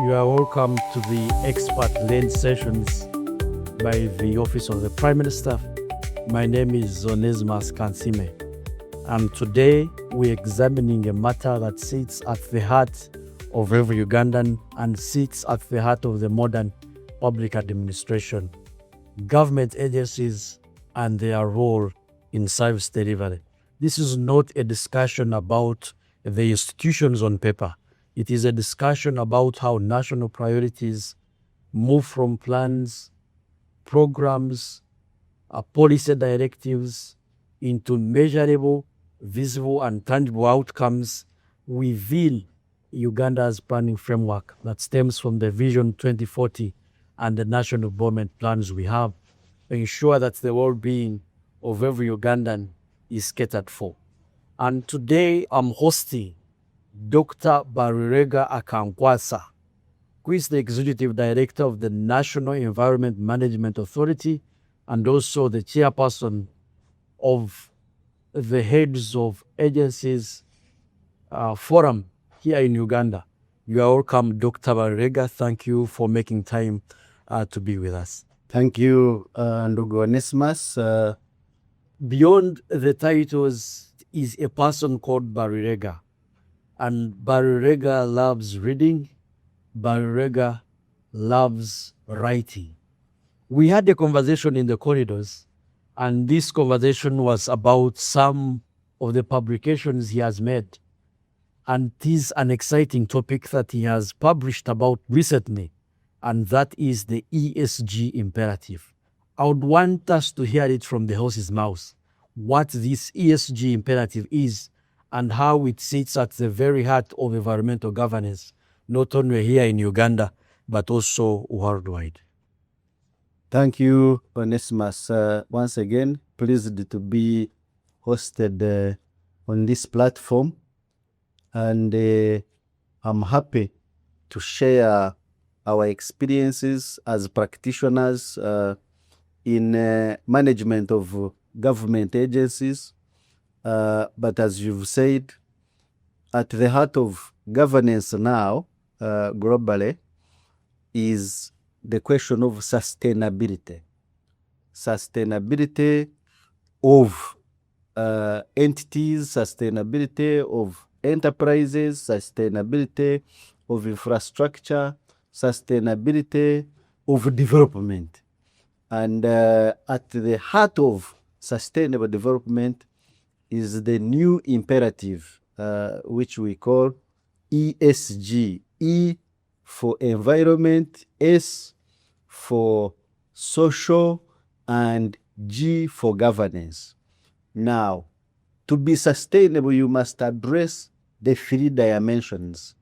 You are welcome to the expert-led sessions by the Office of the Prime Minister. My name is Onesmus Kansiime, and today we're examining a matter that sits at the heart of every Ugandan and sits at the heart of the modern public administration: government agencies and their role in service delivery. This is not a discussion about the institutions on paper. It is a discussion about how national priorities move from plans, programs, policy directives into measurable, visible, and tangible outcomes within Uganda's planning framework that stems from the Vision 2040 and the national development plans we have to ensure that the well-being of every Ugandan is catered for. And today I'm hosting Dr. Barirega Akankwasah, who is the Executive Director of the National Environment Management Authority and also the Chairperson of the Heads of Agencies Forum here in Uganda. You are welcome, Dr. Barirega. Thank you for making time to be with us. Thank you, Ndugu Onesmus. Beyond the titles is a person called Barirega. And Barirega loves reading. Barirega loves writing. We had a conversation in the corridors, and this conversation was about some of the publications he has made. And it is an exciting topic that he has published about recently, and that is the ESG imperative. I would want us to hear it from the horse's mouth, what this ESG imperative is and how it sits at the very heart of environmental governance, not only here in Uganda, but also worldwide. Thank you, Onesmus. Once again, pleased to be hosted on this platform. And I'm happy to share our experiences as practitioners in management of government agencies. But as you've said, at the heart of governance now, globally, is the question of sustainability. Sustainability of entities, sustainability of enterprises, sustainability of infrastructure, sustainability of development. And at the heart of sustainable development is the new imperative, which we call ESG. E for environment, S for social, and G for governance. Now, to be sustainable, you must address the three dimensions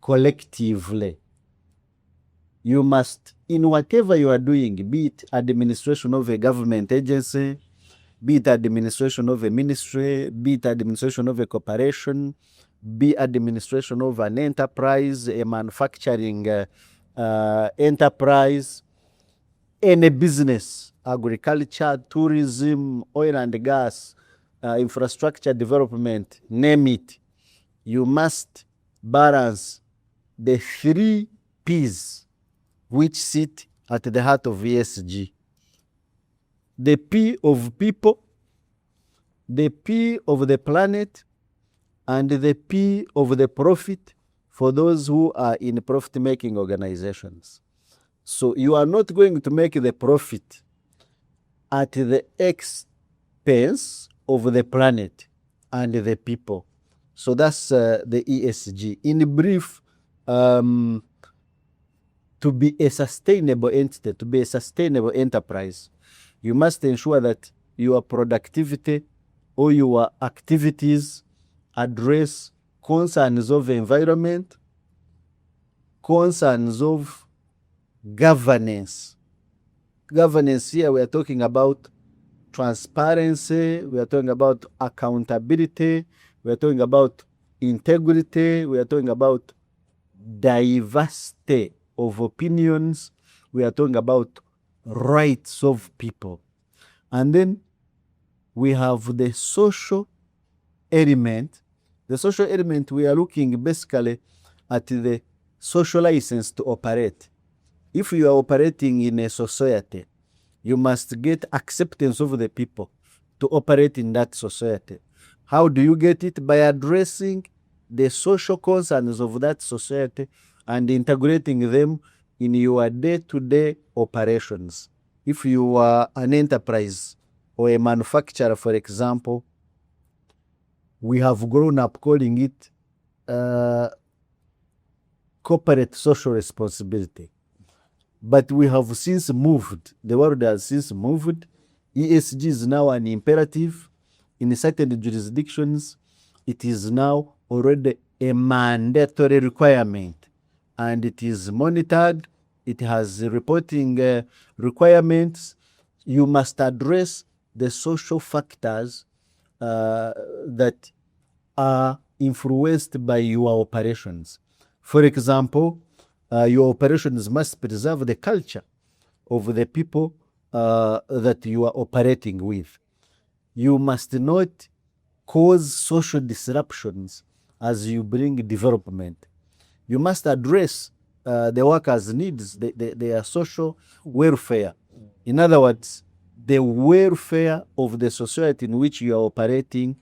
collectively. You must, in whatever you are doing, be it administration of a government agency, be it administration of a ministry, be it administration of a corporation, be administration of an enterprise, a manufacturing enterprise, any business, agriculture, tourism, oil and gas, infrastructure development, name it. You must balance the three P's which sit at the heart of ESG. The P of people, the P of the planet, and the P of the profit for those who are in profit-making organizations. So you are not going to make the profit at the expense of the planet and the people. So that's the ESG. In brief, to be a sustainable entity, to be a sustainable enterprise, you must ensure that your productivity or your activities address concerns of environment, concerns of governance. Governance here, we are talking about transparency, we are talking about accountability, we are talking about integrity, we are talking about diversity of opinions, we are talking about rights of people. And then we have the social element. The social element, we are looking basically at the social license to operate. If you are operating in a society, you must get acceptance of the people to operate in that society. How do you get it? By addressing the social concerns of that society and integrating them in your day-to-day operations. If you are an enterprise or a manufacturer, for example, we have grown up calling it corporate social responsibility. But we have since moved, the world has since moved. ESG is now an imperative. In certain jurisdictions, it is now already a mandatory requirement, and it is monitored. It has reporting requirements. You must address the social factors that are influenced by your operations. For example, your operations must preserve the culture of the people that you are operating with. You must not cause social disruptions as you bring development. You must address the workers' needs, their social welfare. In other words, the welfare of the society in which you are operating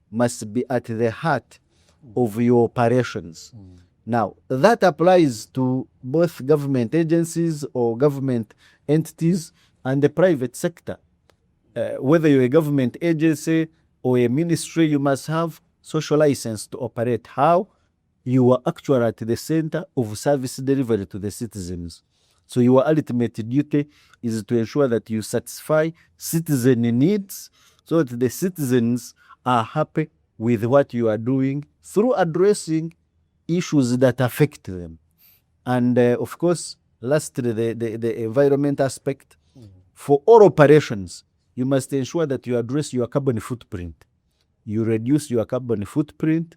must be at the heart of your operations. Now, that applies to both government agencies or government entities and the private sector. Whether you're a government agency or a ministry, you must have social license to operate. How? You are actually at the center of service delivery to the citizens. So your ultimate duty is to ensure that you satisfy citizen needs so that the citizens are happy with what you are doing through addressing issues that affect them. And of course, lastly, the environment aspect. For all operations, you must ensure that you address your carbon footprint. You reduce your carbon footprint,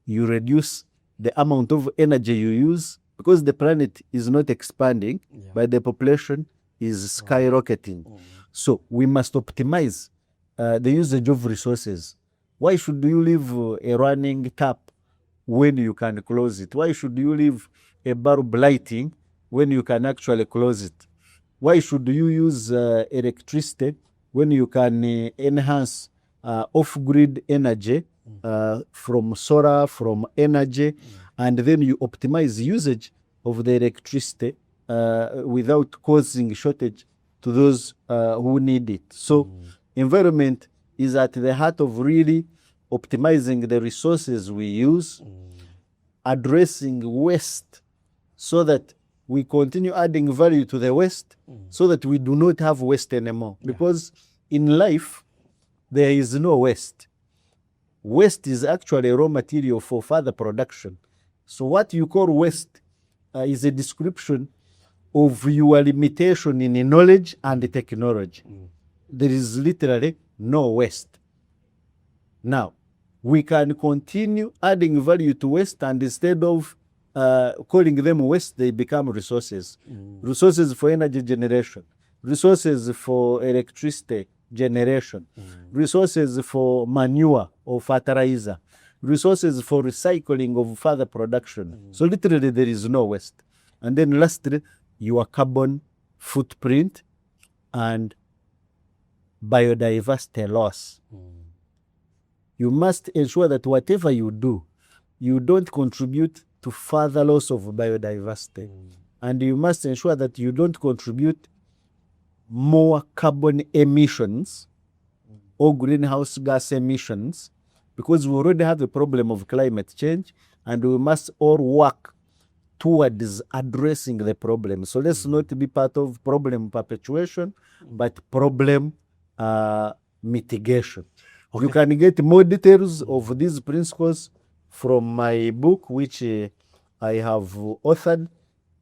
you reduce the amount of energy you use, because the planet is not expanding, but the population is skyrocketing. So we must optimize the usage of resources. Why should you leave a running tap when you can close it? Why should you leave a bulb lighting when you can actually close it? Why should you use electricity when you can enhance off-grid energy from solar, from energy, and then you optimize usage of the electricity without causing shortage to those who need it? So environment is at the heart of really optimizing the resources we use, addressing waste so that we continue adding value to the waste so that we do not have waste anymore. Because in life, there is no waste. Waste is actually a raw material for further production. So what you call waste is a description of your limitation in knowledge and technology. There is literally no waste. Now, we can continue adding value to waste, and instead of calling them waste, they become resources. Resources for energy generation, resources for electricity generation, resources for manure or fertilizer, resources for recycling of further production. So literally there is no waste. And then lastly, your carbon footprint and biodiversity loss. You must ensure that whatever you do, you don't contribute to further loss of biodiversity. And you must ensure that you don't contribute more carbon emissions or greenhouse gas emissions, because we already have a problem of climate change, and we must all work towards addressing the problem. So let's not be part of problem perpetuation, but problem mitigation. Okay. You can get more details of these principles from my book, which I have authored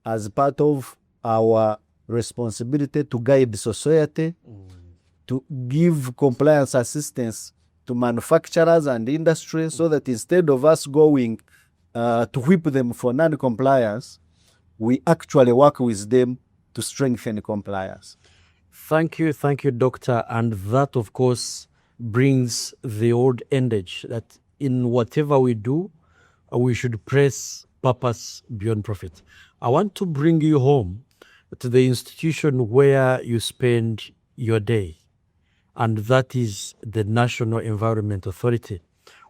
as part of our responsibility to guide society, to give compliance assistance to manufacturers and industry, so that instead of us going to whip them for non-compliance, we actually work with them to strengthen compliance. Thank you, Doctor. And that, of course, brings the old adage that in whatever we do, we should place purpose beyond profit. I want to bring you home to the institution where you spend your day, and that is the National Environment Authority,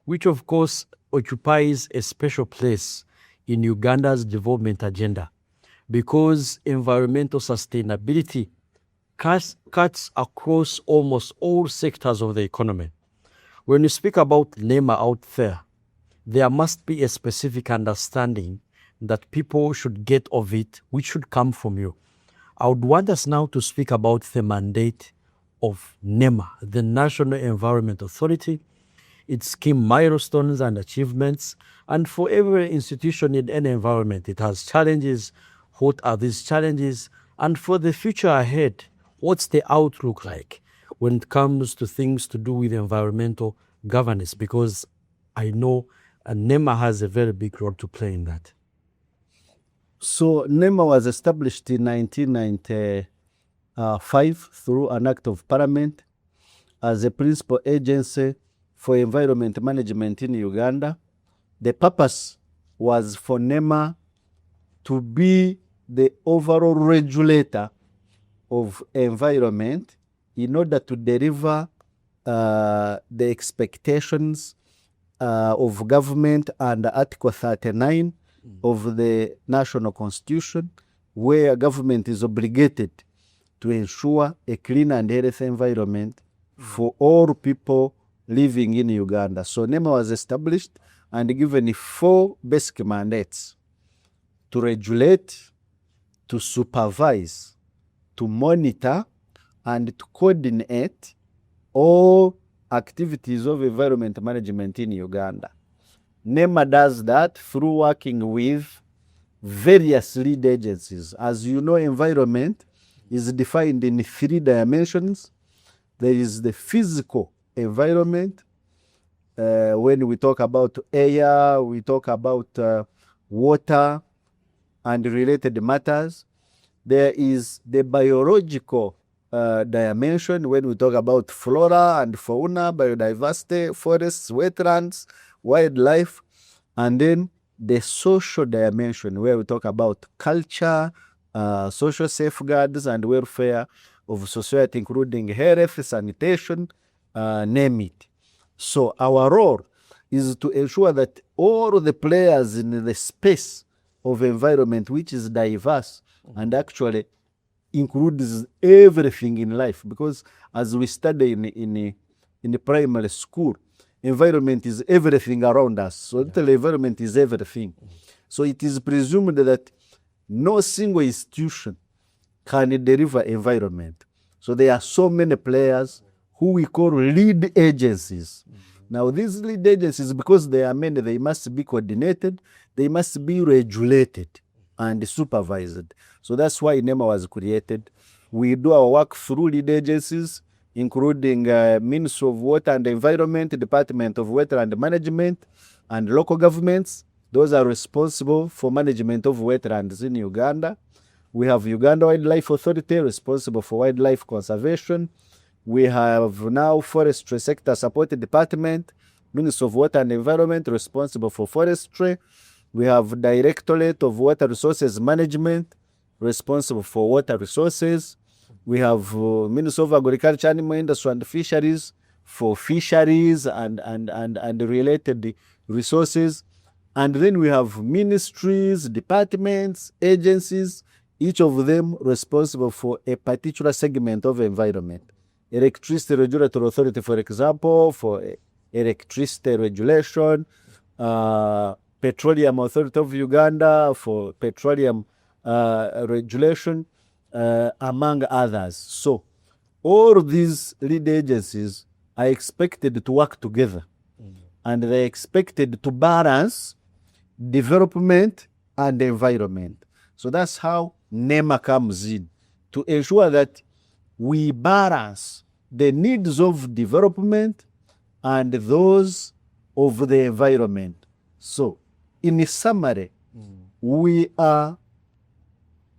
which of course occupies a special place in Uganda's development agenda, because environmental sustainability cuts across almost all sectors of the economy. When you speak about NEMA out there must be a specific understanding that people should get of it, which should come from you. I would want us now to speak about the mandate of NEMA, the National Environment Authority, its key milestones and achievements. And for every institution in any environment, it has challenges. What are these challenges? And for the future ahead, what's the outlook like when it comes to things to do with environmental governance? Because I know NEMA has a very big role to play in that. So NEMA was established in 1995 through an act of parliament as a principal agency for environment management in Uganda. The purpose was for NEMA to be the overall regulator of environment in order to deliver the expectations of government under Article 39 of the National Constitution, where government is obligated to ensure a clean and healthy environment for all people living in Uganda. So NEMA was established and given 4 basic mandates: to regulate, to supervise, to monitor, and to coordinate all activities of environment management in Uganda. NEMA does that through working with various lead agencies. As you know, environment is defined in 3 dimensions. There is the physical environment. When we talk about air, we talk about water and related matters. There is the biological dimension when we talk about flora and fauna, biodiversity, forests, wetlands, wildlife. And then the social dimension where we talk about culture, social safeguards and welfare of society, including health, sanitation, name it. So our role is to ensure that all the players in the space of environment, which is diverse and actually includes everything in life, because as we study in the primary school, environment is everything around us. So the environment is everything. So it is presumed that no single institution can deliver environment. So there are so many players who we call lead agencies. Now these lead agencies, because they are many, they must be coordinated, they must be regulated and supervised. So that's why NEMA was created. We do our work through lead agencies, including Ministry of Water and Environment, Department of Wetland Management, and local governments. Those are responsible for management of wetlands in Uganda. We have Uganda Wildlife Authority, responsible for wildlife conservation. We have now Forestry Sector Support Department, Ministry of Water and Environment, responsible for forestry. We have Directorate of Water Resources Management, responsible for water resources. We have Ministry of Agriculture, Animal Industry and Fisheries for fisheries and related resources. And then we have ministries, departments, agencies, each of them responsible for a particular segment of environment. Electricity Regulatory Authority, for example, for electricity regulation, Petroleum Authority of Uganda for petroleum regulation, among others. So all these lead agencies are expected to work together, and they're expected to balance development and environment. So that's how NEMA comes in, to ensure that we balance the needs of development and those of the environment. So in summary, we are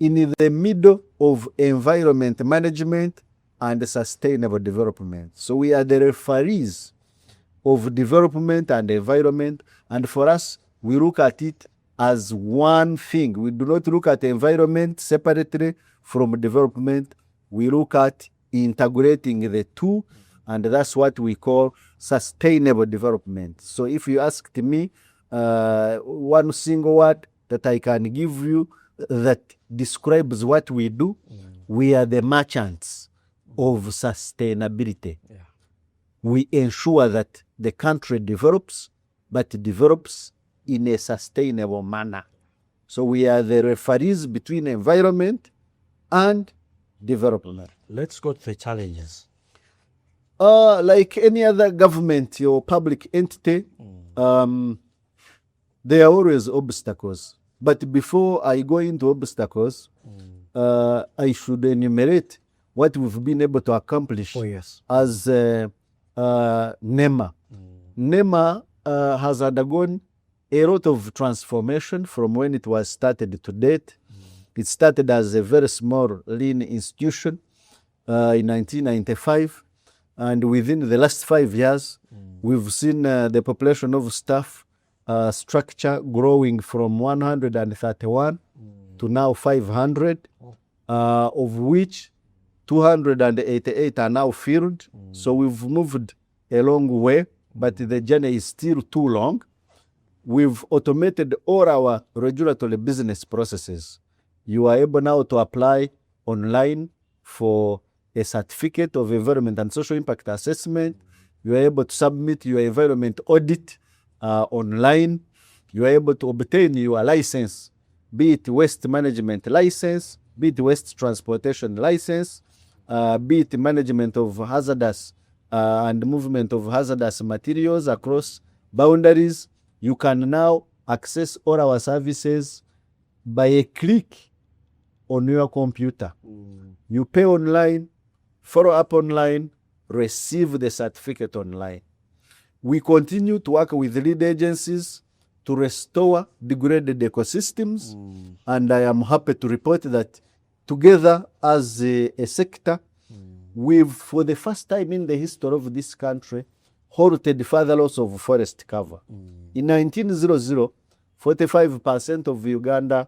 in the middle of environment management and sustainable development. So we are the referees of development and environment, and for us, we look at it as one thing. We do not look at the environment separately from development. We look at integrating the two, and that's what we call sustainable development. So if you asked me one single word that I can give you that describes what we do, we are the merchants of sustainability. Yeah. We ensure that the country develops, but develops in a sustainable manner. So we are the referees between environment and development. Let's go to the challenges. Like any other government or public entity, there are always obstacles. But before I go into obstacles, I should enumerate what we've been able to accomplish as NEMA. NEMA has undergone a lot of transformation from when it was started to date. It started as a very small, lean institution in 1995. And within the last 5 years, we've seen the population of staff structure growing from 131 to now 500, of which 288 are now filled. So we've moved a long way, but the journey is still too long. We've automated all our regulatory business processes. You are able now to apply online for a certificate of environment and social impact assessment. You are able to submit your environment audit online. You are able to obtain your license, be it waste management license, be it waste transportation license, be it management of hazardous and movement of hazardous materials across boundaries. You can now access all our services by a click on your computer. You pay online, follow up online, receive the certificate online. We continue to work with lead agencies to restore degraded ecosystems, and I am happy to report that together as a sector, we've, for the first time in the history of this country, halted further loss of forest cover. In 1900, 45% of Uganda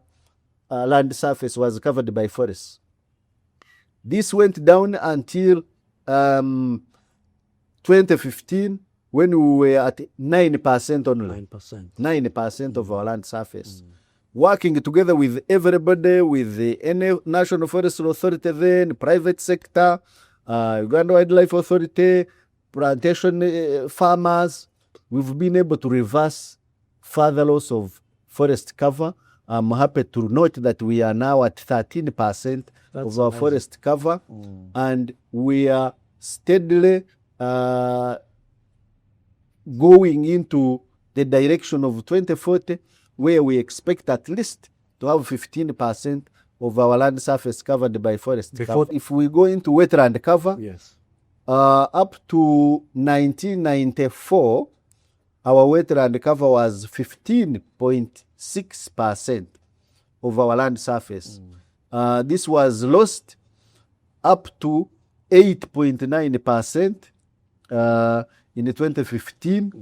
land surface was covered by forests. This went down until 2015, when we were at 9% only. 9% of our land surface. Working together with everybody, with the National Forest Authority then, private sector, Uganda Wildlife Authority, plantation farmers, we've been able to reverse further loss of forest cover. I'm happy to note that we are now at 13% of our forest cover, and we are steadily going into the direction of 2040, where we expect at least to have 15% of our land surface covered by forest cover. If we go into wetland cover, up to 1994, our wetland cover was 15.6% of our land surface. This was lost up to 8.9% in 2015,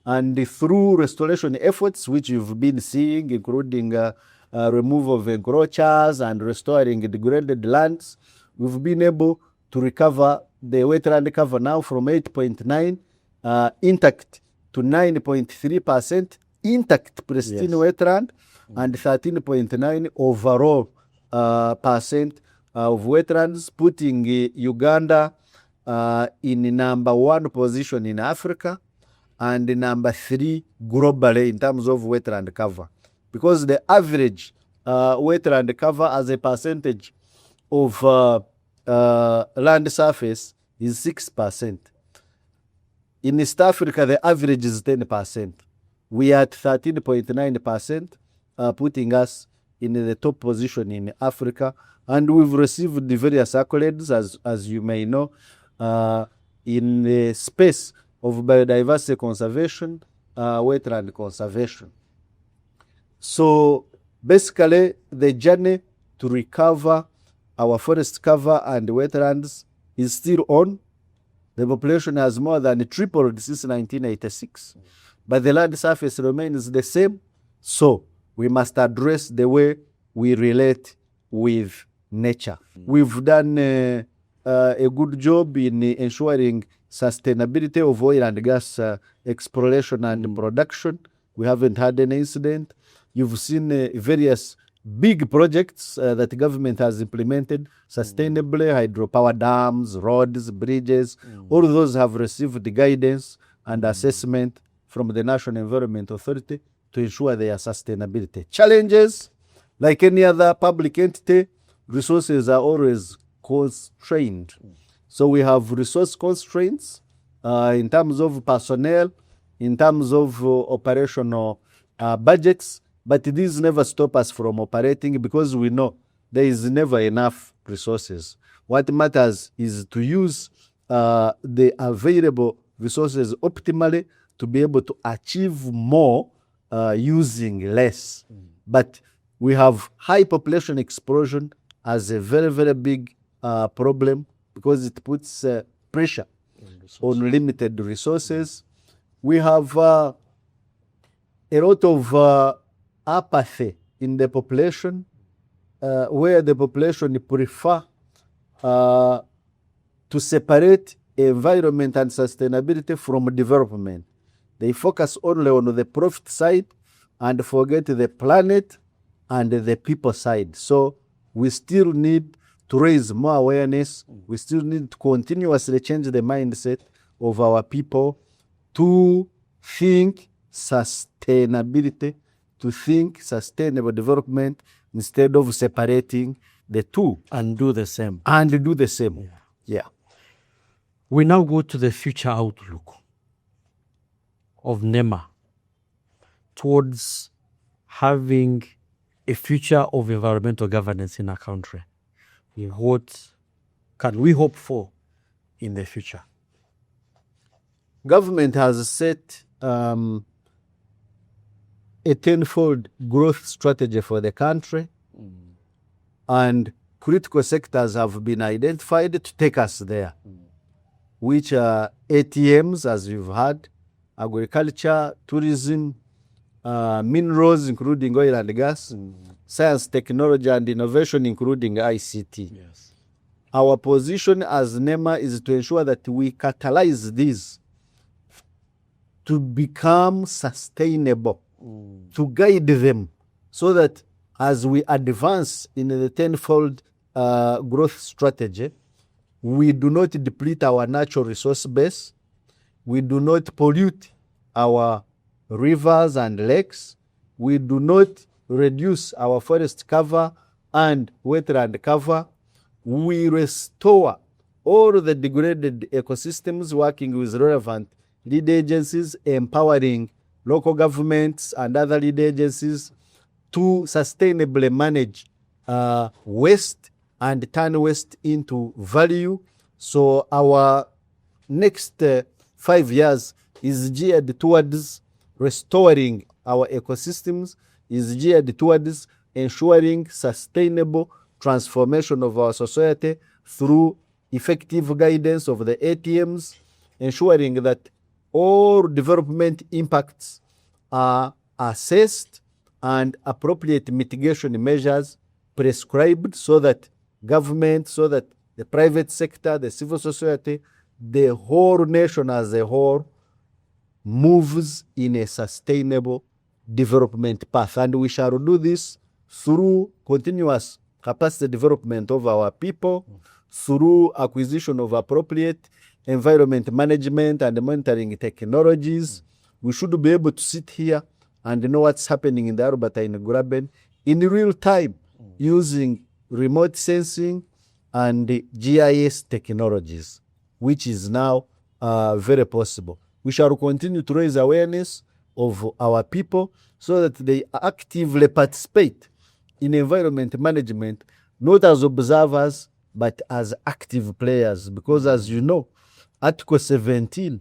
and through restoration efforts, which you've been seeing, including removal of encroachers and restoring degraded lands, we've been able to recover the wetland cover now from 8.9 intact to 9.3% intact pristine wetland, and 13.9 overall percent of wetlands, putting Uganda in number 1 position in Africa and number 3 globally in terms of wetland cover, because the average wetland cover as a percentage of land surface is 6%. In East Africa, the average is 10%. We are at 13.9%, putting us in the top position in Africa, and we've received the various accolades, as you may know, in the space of biodiversity conservation, wetland conservation. So basically, the journey to recover our forest cover and wetlands is still on. The population has more than tripled since 1986, but the land surface remains the same. So we must address the way we relate with nature. We've done a good job in ensuring sustainability of oil and gas exploration and production. We haven't had any incident. You've seen various big projects that the government has implemented sustainably, hydropower dams, roads, bridges. All those have received the guidance and assessment from the National Environment Authority to ensure their sustainability. Challenges, like any other public entity, resources are always constrained. So we have resource constraints in terms of personnel, in terms of operational budgets, but these never stop us from operating because we know there is never enough resources. What matters is to use the available resources optimally to be able to achieve more using less. But we have high population explosion as a very, very big problem because it puts pressure on limited resources. We have a lot of apathy in the population, where the population prefer to separate environment and sustainability from development. They focus only on the profit side and forget the planet and the people side. So we still need to raise more awareness. We still need to continuously change the mindset of our people to think sustainability, to think sustainable development instead of separating the two. And do the same. And do the same. Yeah. We now go to the future outlook of NEMA towards having a future of environmental governance in our country. What can we hope for in the future? Government has set a tenfold growth strategy for the country, and critical sectors have been identified to take us there, which are ATMs, as you've heard, agriculture, tourism, minerals, including oil and gas, science, technology, and innovation, including ICT. Yes. Our position as NEMA is to ensure that we catalyze these to become sustainable, to guide them, so that as we advance in the tenfold growth strategy, we do not deplete our natural resource base, we do not pollute our rivers and lakes, we do not reduce our forest cover and wetland cover, we restore all the degraded ecosystems, working with relevant lead agencies, empowering local governments and other lead agencies to sustainably manage waste and turn waste into value. So our next 5 years is geared towards restoring our ecosystems, is geared towards ensuring sustainable transformation of our society through effective guidance of the ATMs, ensuring that all development impacts are assessed and appropriate mitigation measures prescribed, so that government, so that the private sector, the civil society, the whole nation as a whole moves in a sustainable development path. And we shall do this through continuous capacity development of our people, through acquisition of appropriate environment management and monitoring technologies. We should be able to sit here and know what's happening in the Albertine Graben in real time using remote sensing and GIS technologies, which is now very possible. We shall continue to raise awareness of our people so that they actively participate in environment management, not as observers, but as active players. Because as you know, Article 17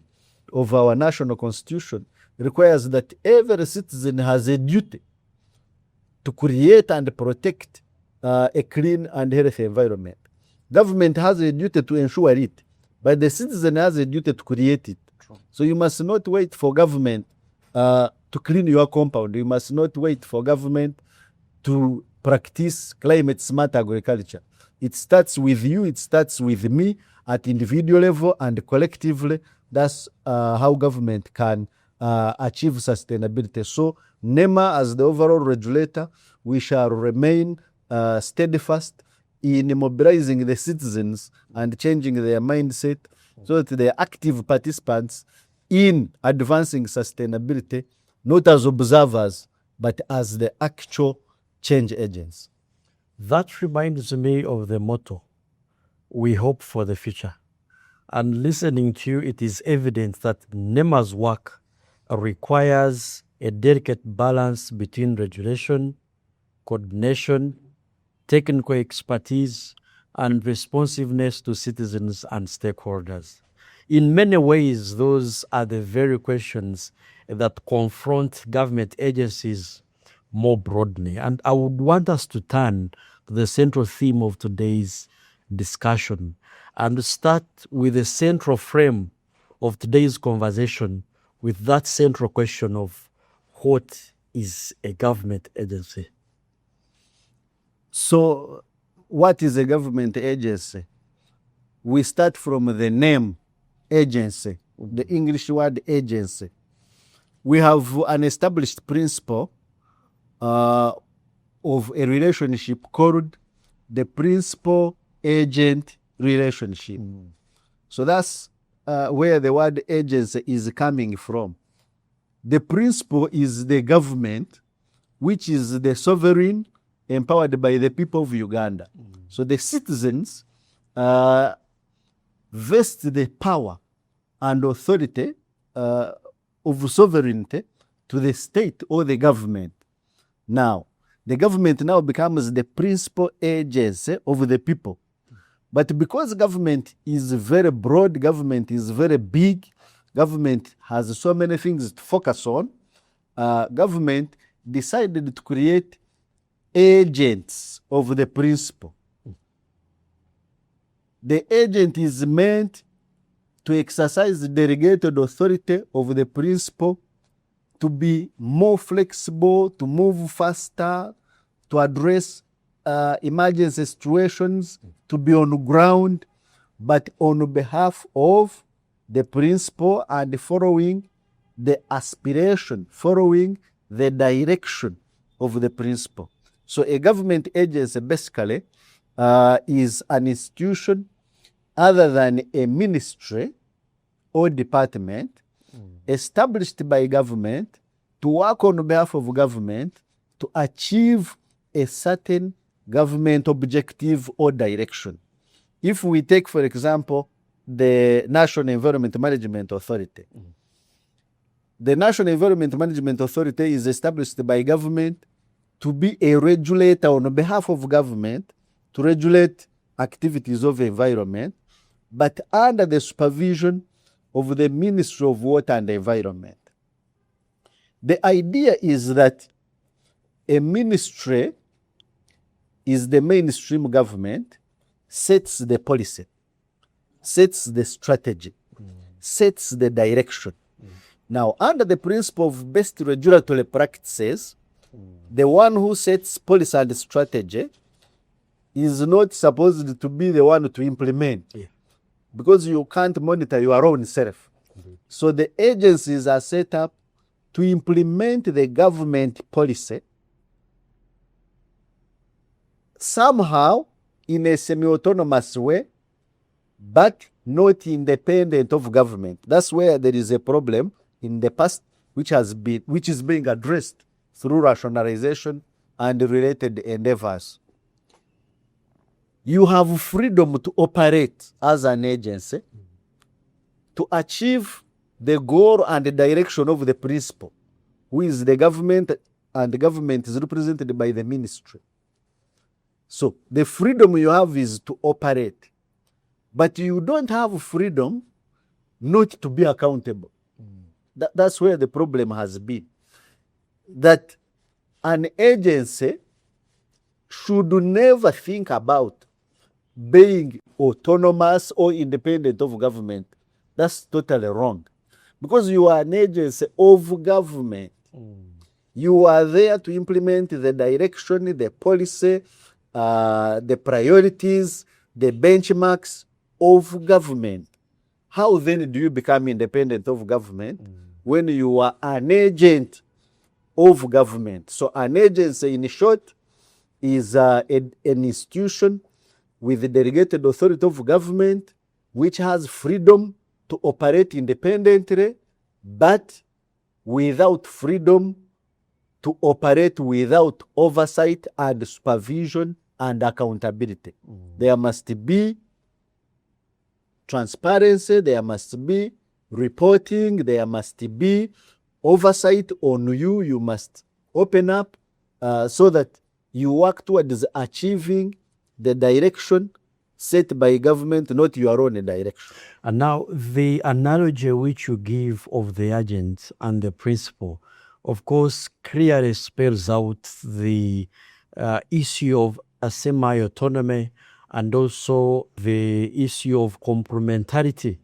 of our national constitution requires that every citizen has a duty to create and protect a clean and healthy environment. Government has a duty to ensure it, but the citizen has a duty to create it. True. So you must not wait for government to clean your compound. You must not wait for government to practice climate smart agriculture. It starts with you, it starts with me at individual level and collectively. That's how government can achieve sustainability. So NEMA, as the overall regulator, we shall remain steadfast in mobilizing the citizens and changing their mindset so that they are active participants in advancing sustainability, not as observers, but as the actual change agents. That reminds me of the motto, we hope for the future. And listening to you, it is evident that NEMA's work requires a delicate balance between regulation, coordination, technical expertise, and responsiveness to citizens and stakeholders. In many ways, those are the very questions that confront government agencies more broadly. And I would want us to turn to the central theme of today's discussion and start with the central frame of today's conversation with that central question of what is a government agency? So, what is a government agency? We start from the name agency, the English word agency. We have an established principle of a relationship called the principal-agent relationship. So that's where the word agency is coming from. The principal is the government, which is the sovereign empowered by the people of Uganda. So the citizens vest the power and authority of sovereignty to the state or the government. Now, the government now becomes the principal agency of the people. But because government is very broad, government is very big, government has so many things to focus on, government decided to create agents of the principal. The agent is meant to exercise the delegated authority of the principal, to be more flexible, to move faster, to address emergency situations, to be on ground, but on behalf of the principal and following the aspiration, following the direction of the principal. So a government agency basically is an institution other than a ministry or department established by government to work on behalf of government to achieve a certain government objective or direction. If we take, for example, the National Environment Management Authority, the National Environment Management Authority is established by government to be a regulator on behalf of government to regulate activities of environment, but under the supervision of the Ministry of Water and Environment. The idea is that a ministry is the mainstream government, sets the policy, sets the strategy, sets the direction. Now, under the principle of best regulatory practices, the one who sets policy and strategy is not supposed to be the one to implement, because you can't monitor your own self. So the agencies are set up to implement the government policy somehow in a semi-autonomous way, but not independent of government. That's where there is a problem in the past, which is being addressed through rationalization and related endeavors. You have freedom to operate as an agency to achieve the goal and the direction of the principal, who is the government, and the government is represented by the ministry. So the freedom you have is to operate, but you don't have freedom not to be accountable. That's where the problem has been. That an agency should never think about being autonomous or independent of government. That's totally wrong. Because you are an agency of government. You are there to implement the direction, the policy, the priorities, the benchmarks of government. How then do you become independent of government when you are an agent of government? So an agency, in short, is an institution with the delegated authority of government which has freedom to operate independently, but without freedom to operate without oversight and supervision and accountability. There must be transparency, there must be reporting, there must be oversight on you. You must open up so that you work towards achieving the direction set by government, not your own direction. And now the analogy which you give of the agent and the principle, of course, clearly spells out the issue of a semi-autonomy and also the issue of complementarity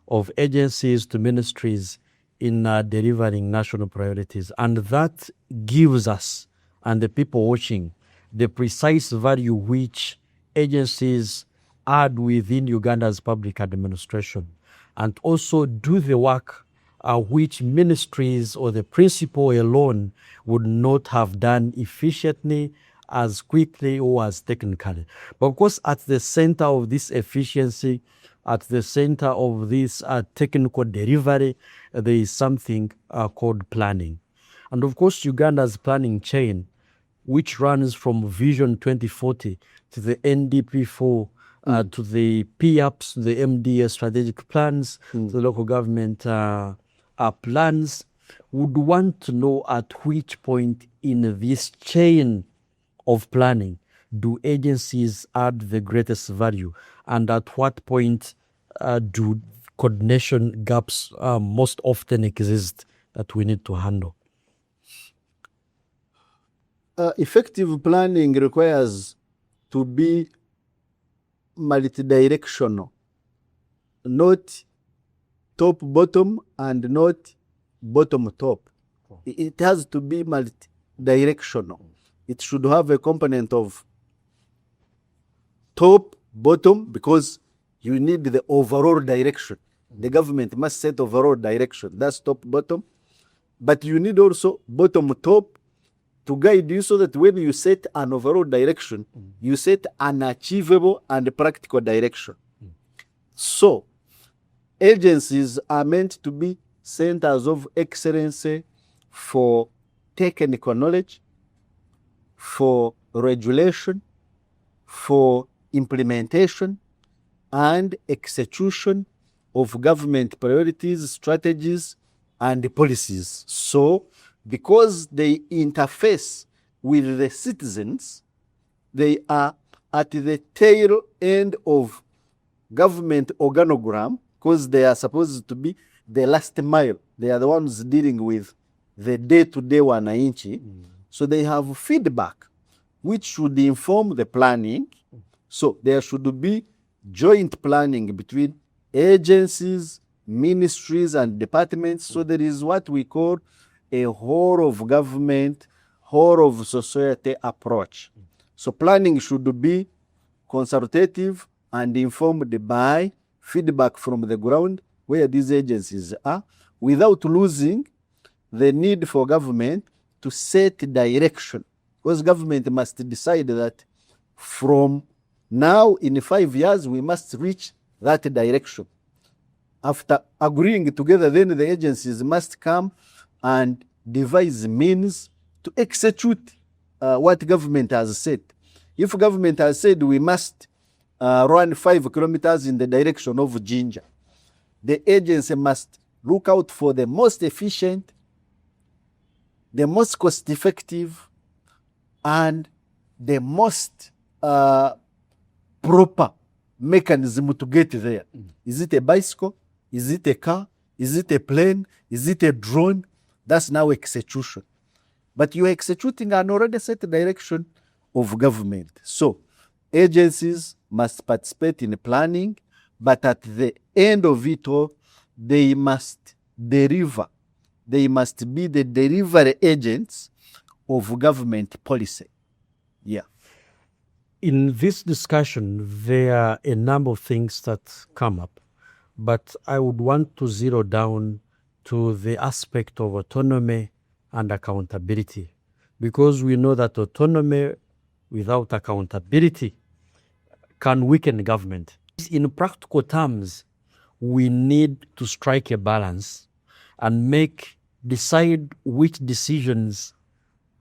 of agencies to ministries in delivering national priorities. And that gives us and the people watching the precise value which agencies add within Uganda's public administration, and also do the work which ministries or the principal alone would not have done efficiently, as quickly or as technically. But of course, at the center of this efficiency, at the center of this technical delivery, there is something called planning. And of course, Uganda's planning chain, which runs from Vision 2040 to the NDP IV, to the PAPs, the MDS strategic plans, to the local government plans, would want to know at which point in this chain of planning do agencies add the greatest value, and at what point do coordination gaps most often exist that we need to handle? Effective planning requires to be multidirectional, not top-bottom and not bottom-top. It has to be multidirectional. It should have a component of top-bottom because you need the overall direction. The government must set overall direction. That's top-bottom. But you need also bottom-top to guide you so that when you set an overall direction, you set an achievable and practical direction. So, agencies are meant to be centers of excellence for technical knowledge, for regulation, for implementation and execution of government priorities, strategies, and policies. So, because they interface with the citizens, they are at the tail end of government organogram because they are supposed to be the last mile. They are the ones dealing with the day-to-day wananchi. So they have feedback which should inform the planning. So there should be joint planning between agencies, ministries, and departments. So there is what we call a whole of government, whole of society approach. So planning should be consultative and informed by feedback from the ground where these agencies are, without losing the need for government to set direction. Because government must decide that from now in 5 years we must reach that direction. After agreeing together, then the agencies must come and devise means to execute what government has said. If government has said we must run 5 kilometers in the direction of Ginger, the agency must look out for the most efficient, the most cost-effective, and the most proper mechanism to get there. Is it a bicycle? Is it a car? Is it a plane? Is it a drone? That's now execution. But you are executing an already set direction of government. So agencies must participate in planning, but at the end of it all, they must deliver they must be the delivery agents of government policy. Yeah. In this discussion, there are a number of things that come up, but I would want to zero down to the aspect of autonomy and accountability, because we know that autonomy without accountability can weaken government. In practical terms, we need to strike a balance and decide which decisions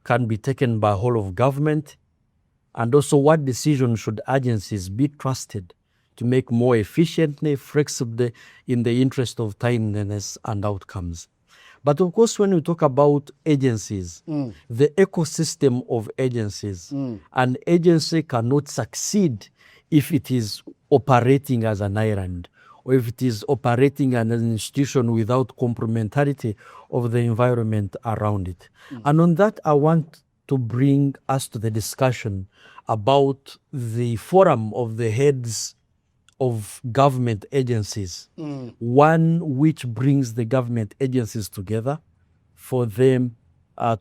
can be taken by whole of government, and also what decisions should agencies be trusted to make more efficiently, flexibly, in the interest of timeliness and outcomes. But of course, when we talk about agencies, the ecosystem of agencies, an agency cannot succeed if it is operating as an island, or if it is operating as an institution without complementarity of the environment around it. And on that, I want to bring us to the discussion about the forum of the heads of government agencies, one which brings the government agencies together for them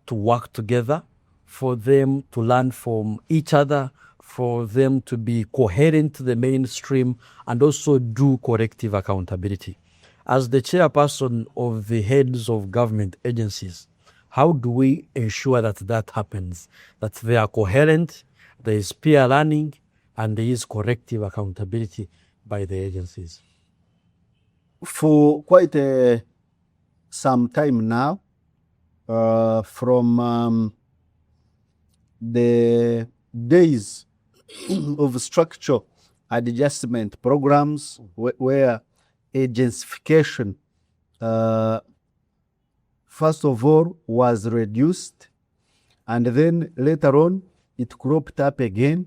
to work together, for them to learn from each other, for them to be coherent to the mainstream, and also do corrective accountability. As the chairperson of the heads of government agencies, how do we ensure that that happens, that they are coherent, there is peer learning, and there is corrective accountability by the agencies? For quite some time now, from the days of structural adjustment programs where agencyfication, first of all, was reduced, and then later on it cropped up again.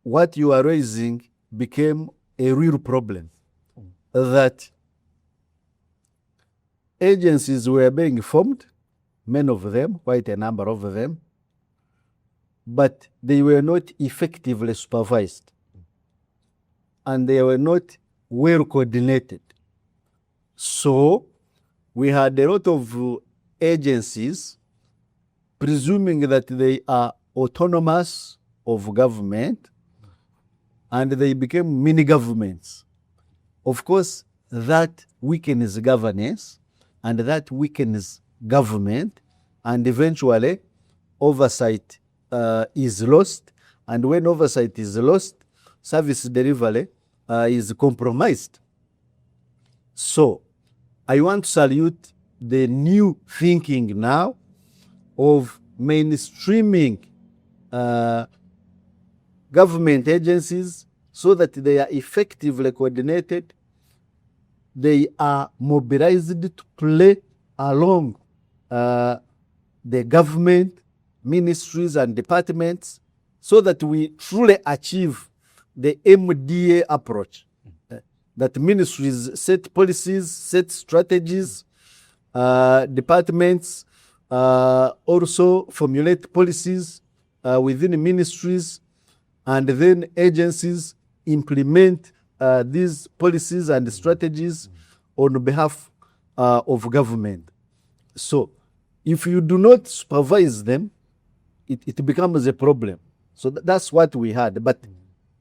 What you are raising became a real problem, that agencies were being formed, many of them, quite a number of them, but they were not effectively supervised, and they were not well coordinated. So we had a lot of agencies presuming that they are autonomous of government, and they became mini governments. Of course, that weakens governance, and that weakens government, and eventually oversight is lost, and when oversight is lost, service delivery is compromised. So I want to salute the new thinking now of mainstreaming government agencies so that they are effectively coordinated, they are mobilized to play along the government, ministries and departments, so that we truly achieve the MDA approach. That ministries set policies, set strategies, departments also formulate policies within ministries, and then agencies implement these policies and strategies on behalf of government. So if you do not supervise them, it becomes a problem. So that's what we had. But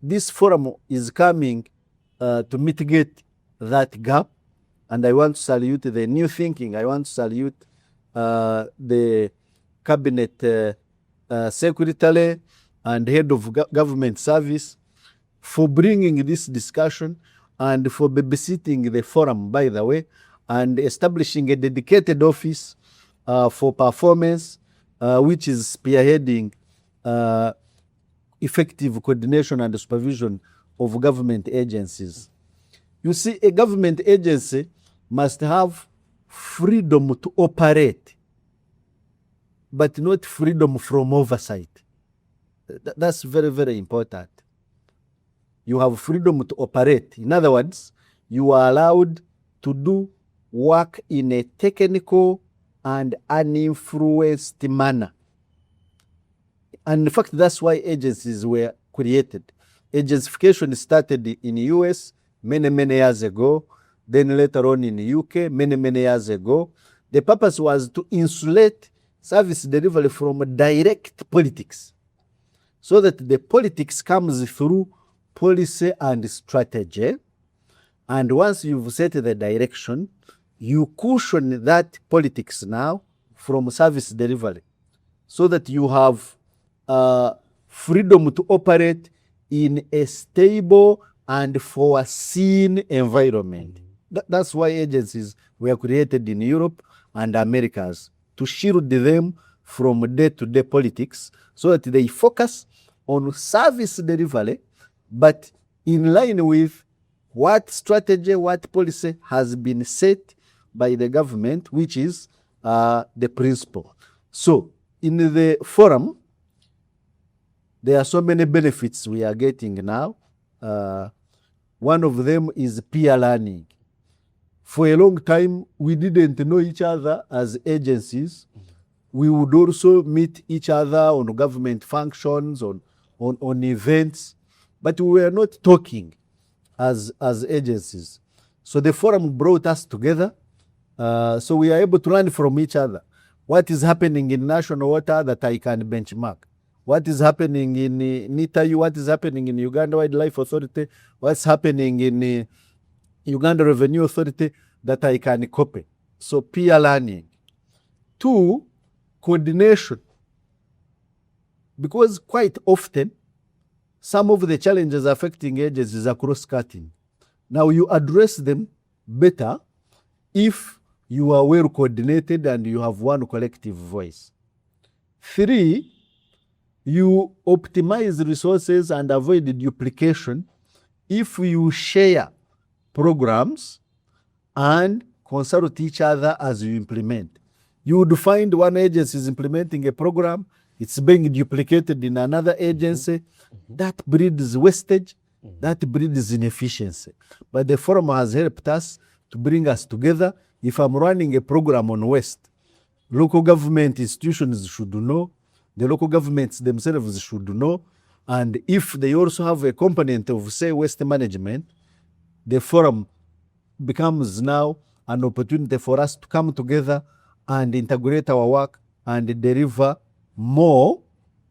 this forum is coming to mitigate that gap. And I want to salute the new thinking. I want to salute the cabinet secretary and head of government service for bringing this discussion and for babysitting the forum, by the way, and establishing a dedicated office for performance, which is spearheading effective coordination and supervision of government agencies. You see, a government agency must have freedom to operate, but not freedom from oversight. That's very, very important. You have freedom to operate. In other words, you are allowed to do work in a technical and uninfluenced manner. And in fact, that's why agencies were created. Agencyfication started in the US many, many years ago. then later on in the UK, many years ago. The purpose was to insulate service delivery from direct politics, so that the politics comes through policy and strategy. And once you've set the direction, you cushion that politics now from service delivery, so that you have freedom to operate in a stable and foreseen environment. That's why agencies were created in Europe and Americas, to shield them from day-to-day politics, so that they focus on service delivery, but in line with what strategy, what policy has been set by the government, which is the principle. So in the forum, there are so many benefits we are getting now. One of them is peer learning. For a long time, we didn't know each other as agencies. We would also meet each other on government functions, on events, but we were not talking as agencies. So the forum brought us together, so we are able to learn from each other. What is happening in national water that I can benchmark? What is happening in NITAU? What is happening in Uganda Wildlife Authority? What's happening in Uganda Revenue Authority that I can copy? So peer learning. 2, coordination. Because quite often, some of the challenges affecting agencies are cross-cutting. Now you address them better if you are well coordinated and you have one collective voice. 3, you optimize resources and avoid duplication if you share programs and consult each other as you implement. You would find one agency is implementing a program, it's being duplicated in another agency. That breeds wastage, that breeds inefficiency. But the forum has helped us to bring us together. If I'm running a program on waste, local government institutions should know, the local governments themselves should know, and if they also have a component of, say, waste management, the forum becomes now an opportunity for us to come together and integrate our work and deliver more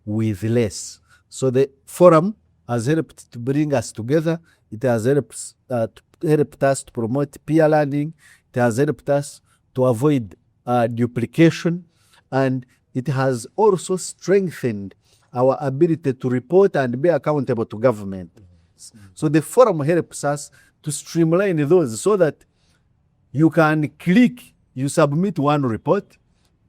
with less. So the forum has helped to bring us together. It has helped us to promote peer learning. It has helped us to avoid duplication, and it has also strengthened our ability to report and be accountable to government. So the forum helps us to streamline those, so that you can click, you submit one report,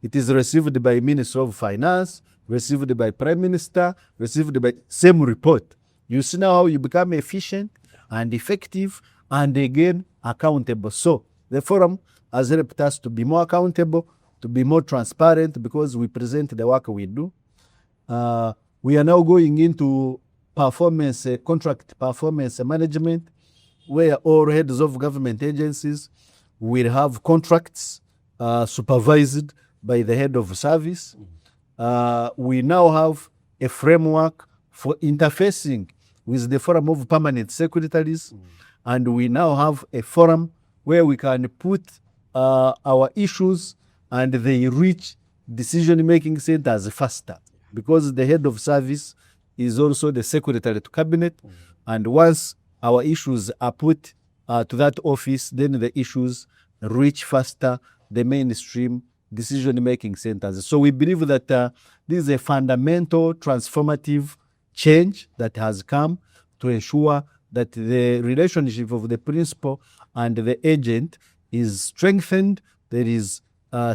it is received by Minister of Finance, received by Prime Minister, received by same report. You see now how you become efficient and effective and again accountable. So the forum has helped us to be more accountable, to be more transparent, because we present the work we do. We are now going into contract performance management, where all heads of government agencies will have contracts supervised by the head of service. We now have a framework for interfacing with the forum of permanent secretaries, and we now have a forum where we can put our issues and they reach decision-making centers faster, because the head of service is also the secretary to cabinet, and once our issues are put to that office, then the issues reach faster the mainstream decision-making centers. So we believe that this is a fundamental transformative change that has come to ensure that the relationship of the principal and the agent is strengthened. There is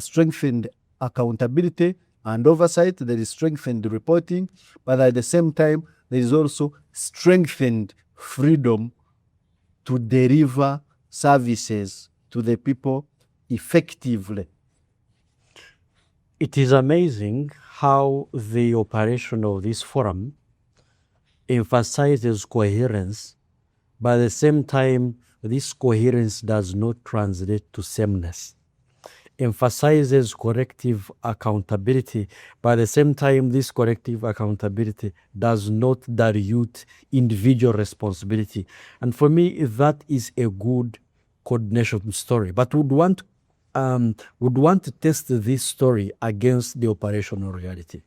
strengthened accountability and oversight. There is strengthened reporting, but at the same time, there is also strengthened freedom to deliver services to the people effectively. It is amazing how the operation of this forum emphasizes coherence, but at the same time, this coherence does not translate to sameness. Emphasizes corrective accountability, but at the same time, this corrective accountability does not dilute individual responsibility. And for me, that is a good coordination story, but would want to test this story against the operational reality.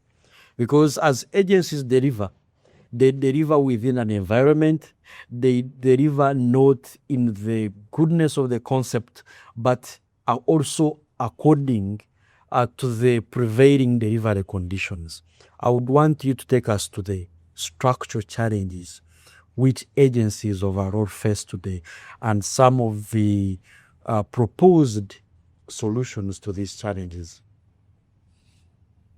Because as agencies deliver, they deliver within an environment, they deliver not in the goodness of the concept, but are also according to the prevailing delivery conditions. I would want you to take us to the structural challenges which agencies overall face today and some of the proposed solutions to these challenges.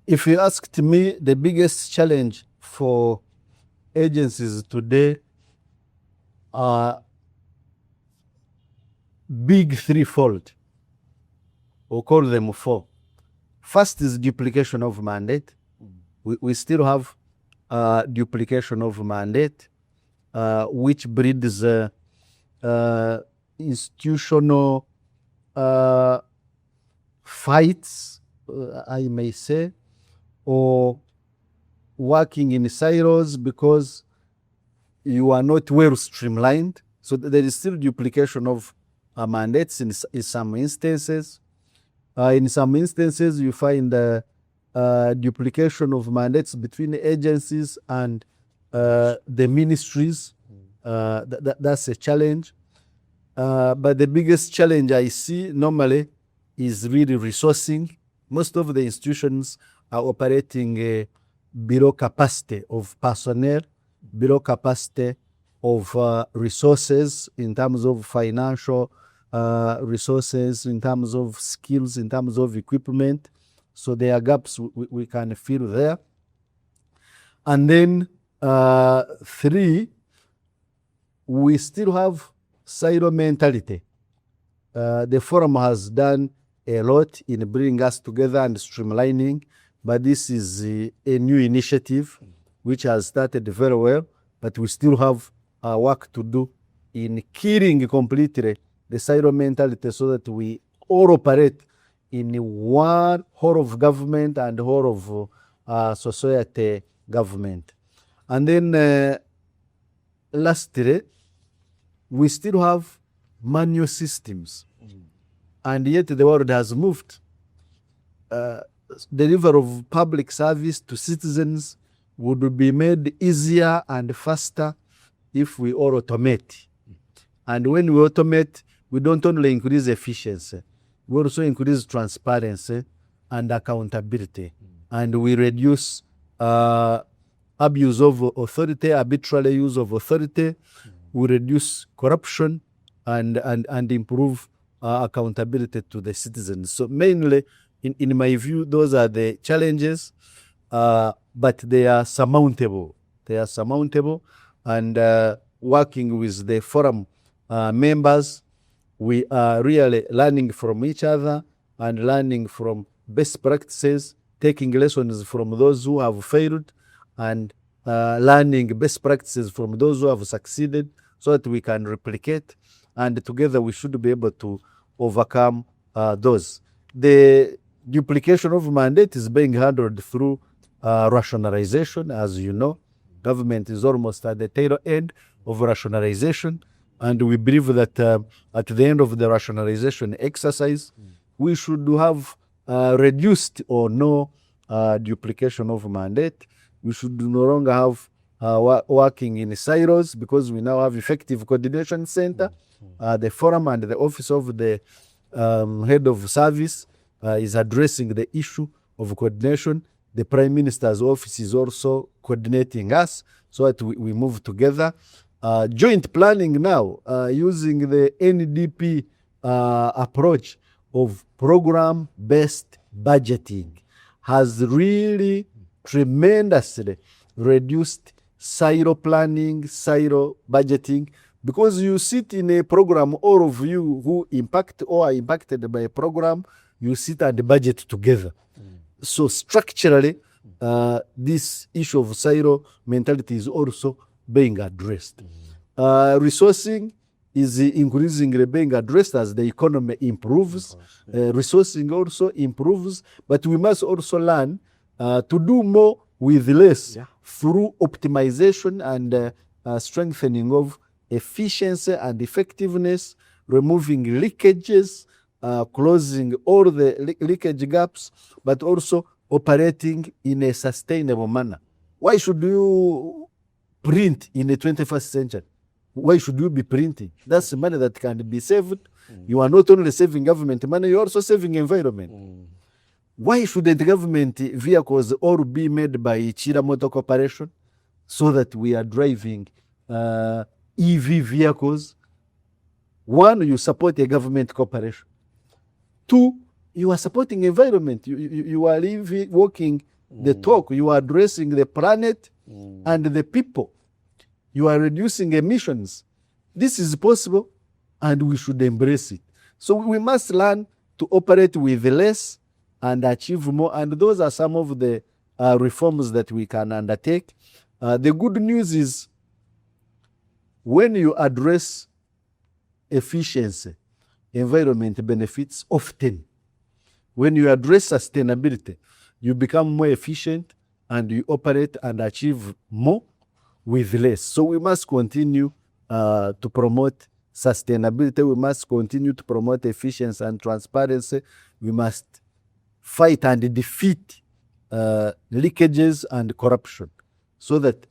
If you asked me, the biggest challenge for agencies today are big threefold. We'll call them four. First is duplication of mandate. We still have duplication of mandate, which breeds institutional fights, I may say, or working in silos because you are not well streamlined. So there is still duplication of mandates in some instances. In some instances, you find duplication of mandates between agencies and the ministries. That's a challenge. But the biggest challenge I see normally is really resourcing. Most of the institutions are operating below capacity of personnel, below capacity of resources in terms of financial resources, in terms of skills, in terms of equipment. So there are gaps we can fill there. And then three, we still have silo mentality. The forum has done a lot in bringing us together and streamlining, but this is a new initiative which has started very well, but we still have work to do in killing completely the silo mentality so that we all operate in one whole of government and whole of society government. And then lastly, we still have manual systems. And yet the world has moved. Delivery of public service to citizens would be made easier and faster if we all automate. And when we automate, we don't only increase efficiency, we also increase transparency and accountability. And we reduce abuse of authority, arbitrary use of authority. We reduce corruption and improve accountability to the citizens. So mainly, in my view, those are the challenges, but they are surmountable. They are surmountable, and working with the forum members, we are really learning from each other and learning from best practices, taking lessons from those who have failed, and learning best practices from those who have succeeded so that we can replicate, and together we should be able to overcome those. The duplication of mandate is being handled through rationalization. As you know, government is almost at the tail end of rationalization, and we believe that at the end of the rationalization exercise, we should have reduced or no duplication of mandate. We should no longer have working in silos because we now have effective coordination center. The forum and the office of the head of service is addressing the issue of coordination. The Prime Minister's office is also coordinating us so that we move together. Joint planning now, using the NDP approach of program-based budgeting, has really tremendously reduced silo planning, silo budgeting, because you sit in a program, all of you who impact or are impacted by a program, you sit and budget together. So structurally, this issue of silo mentality is also being addressed. Resourcing is increasingly being addressed as the economy improves. Resourcing also improves, but we must also learn to do more with less through optimization and strengthening of efficiency and effectiveness removing leakages, closing all the leakage gaps, but also operating in a sustainable manner. Why should you print in the 21st century? Why should you be printing? That's money that can be saved. You are not only saving government money, you're also saving environment. Why shouldn't government vehicles all be made by Chira Motor Corporation so that we are driving EV vehicles? One, you support a government corporation. Two, you are supporting environment. You are walking the talk. You are addressing the planet and the people. You are reducing emissions. This is possible, and we should embrace it. So we must learn to operate with less and achieve more. And those are some of the reforms that we can undertake. The good news is when you address efficiency, environment benefits often. When you address sustainability, you become more efficient and you operate and achieve more with less. So we must continue to promote sustainability. We must continue to promote efficiency and transparency. We must fight and defeat leakages and corruption so that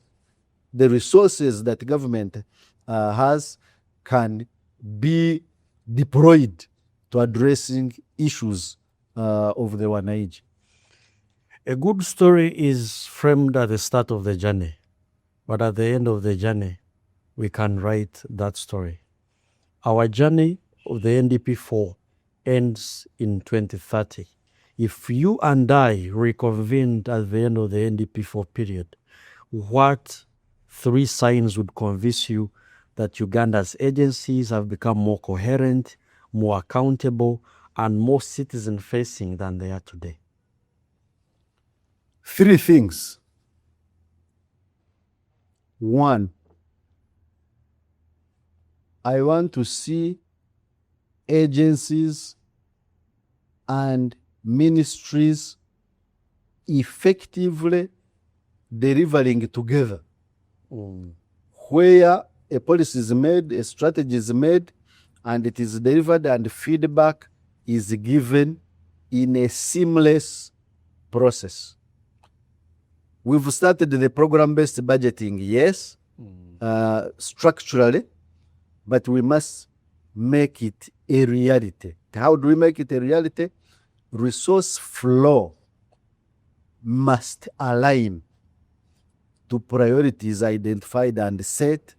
the resources that government has can be deployed to addressing issues of the wananchi. A good story is framed at the start of the journey, but at the end of the journey, we can write that story. Our journey of the NDP IV ends in 2030. If you and I reconvened at the end of the NDP IV period, what 3 signs would convince you that Uganda's agencies have become more coherent, more accountable, and more citizen-facing than they are today? 3 things. 1, I want to see agencies and ministries effectively delivering together. Where a policy is made, a strategy is made, and it is delivered and feedback is given in a seamless process. We've started the program-based budgeting, yes, structurally, but we must make it a reality. How do we make it a reality? Resource flow must align to priorities identified and set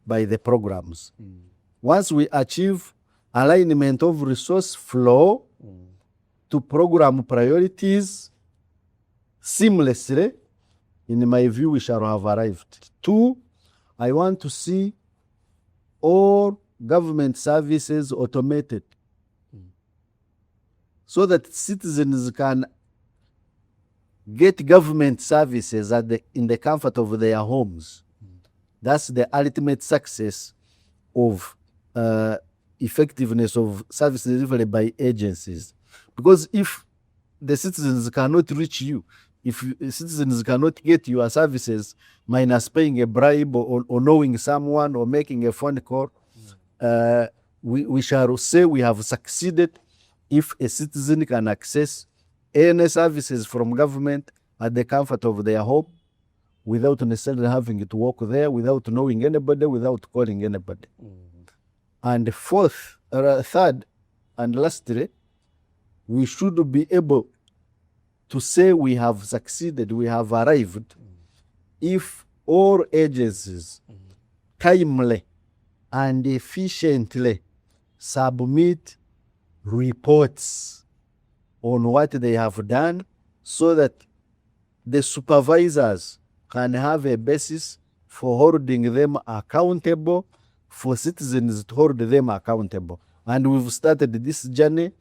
by the programs. Once we achieve alignment of resource flow to program priorities seamlessly, in my view, we shall have arrived. 2, I want to see all government services automated so that citizens can get government services in the comfort of their homes. That's the ultimate success of effectiveness of service delivery by agencies. Because if the citizens cannot reach you, if citizens cannot get your services minus paying a bribe or knowing someone or making a phone call, we shall say we have succeeded if a citizen can access any services from government at the comfort of their home without necessarily having to walk there, without knowing anybody, without calling anybody. And 3rd, and lastly, we should be able to say we have succeeded, we have arrived, if all agencies timely and efficiently submit reports on what they have done so that the supervisors can have a basis for holding them accountable, for citizens to hold them accountable. And we've started this journey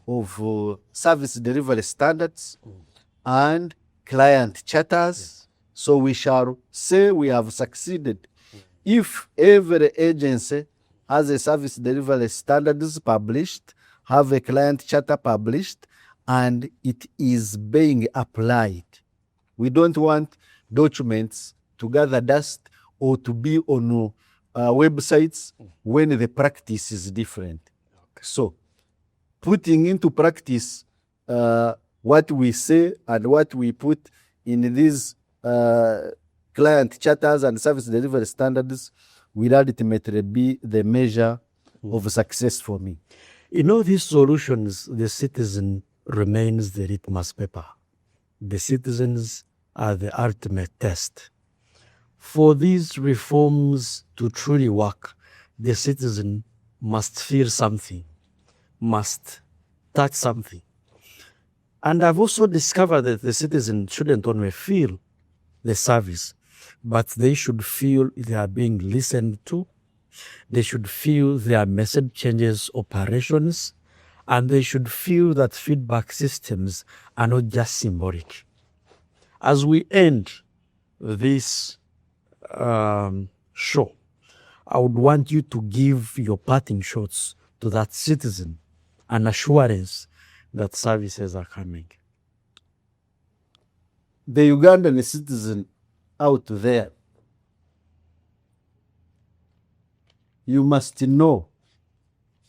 of service delivery standards and client charters. So we shall say we have succeeded if every agency has a service delivery standards published, have a client charter published, and it is being applied. We don't want documents to gather dust or to be on websites when the practice is different. So putting into practice what we say and what we put in these client charters and service delivery standards will ultimately be the measure of success for me. In all these solutions, the citizen remains the litmus paper. The citizens are the ultimate test. For these reforms to truly work, the citizen must feel something, must touch something. And I've also discovered that the citizen shouldn't only feel the service, but they should feel they are being listened to. They should feel their message changes operations, and they should feel that feedback systems are not just symbolic. As we end this show, I would want you to give your parting shots to that citizen, an assurance that services are coming. The Ugandan citizen out there, you must know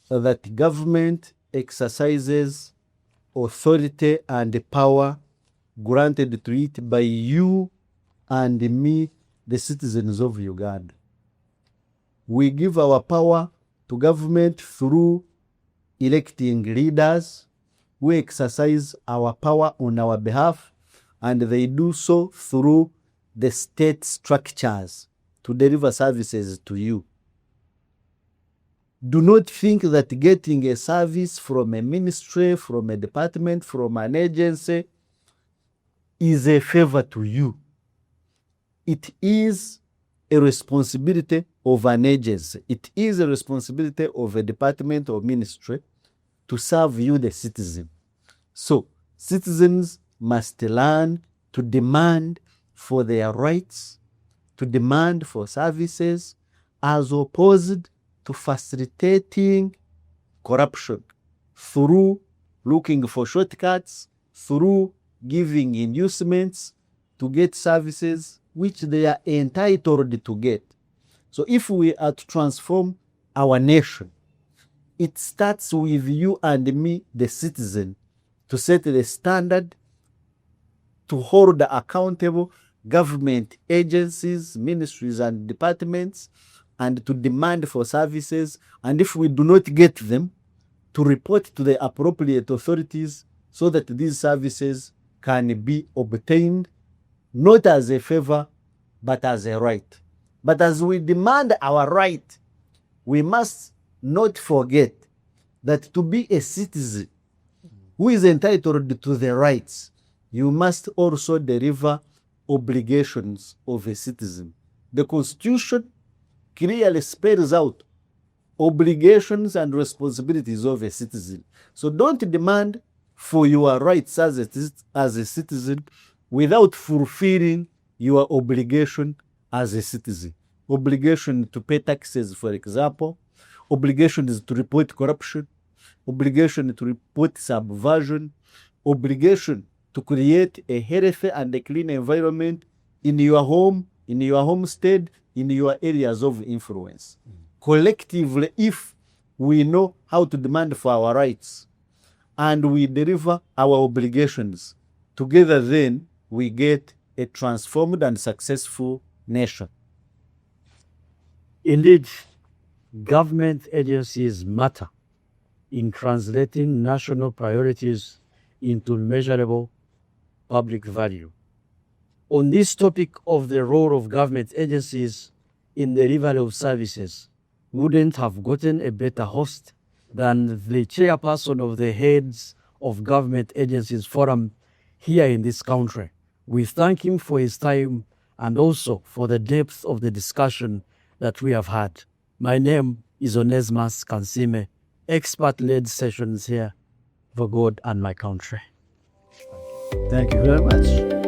that government exercises authority and power granted to it by you and me, the citizens of Uganda. We give our power to government through electing leaders who exercise our power on our behalf, and they do so through the state structures to deliver services to you. Do not think that getting a service from a ministry, from a department, from an agency is a favor to you. It is a responsibility of an agency. It is a responsibility of a department or ministry to serve you, the citizen. So citizens must learn to demand for their rights, to demand for services, as opposed to facilitating corruption through looking for shortcuts, through giving inducements to get services which they are entitled to get. So if we are to transform our nation, it starts with you and me, the citizen, to set the standard, to hold accountable government agencies, ministries and departments, and to demand for services. And if we do not get them, to report to the appropriate authorities so that these services can be obtained, not as a favor, but as a right. But as we demand our right, we must not forget that to be a citizen who is entitled to the rights, you must also deliver obligations of a citizen. The Constitution clearly spells out obligations and responsibilities of a citizen. So don't demand for your rights as a citizen without fulfilling your obligation as a citizen. Obligation to pay taxes, for example. Obligation is to report corruption. Obligation to report subversion. Obligation to create a healthy and a clean environment in your home, in your homestead, in your areas of influence. Collectively, if we know how to demand for our rights and we deliver our obligations, together then we get a transformed and successful nation. Indeed, government agencies matter in translating national priorities into measurable public value. On this topic of the role of government agencies in the delivery of services, wouldn't have gotten a better host than the chairperson of the Heads of Government Agencies Forum here in this country. We thank him for his time and also for the depth of the discussion that we have had. My name is Onesmus Kansiime, expert-led sessions here for God and my country. Thank you very much.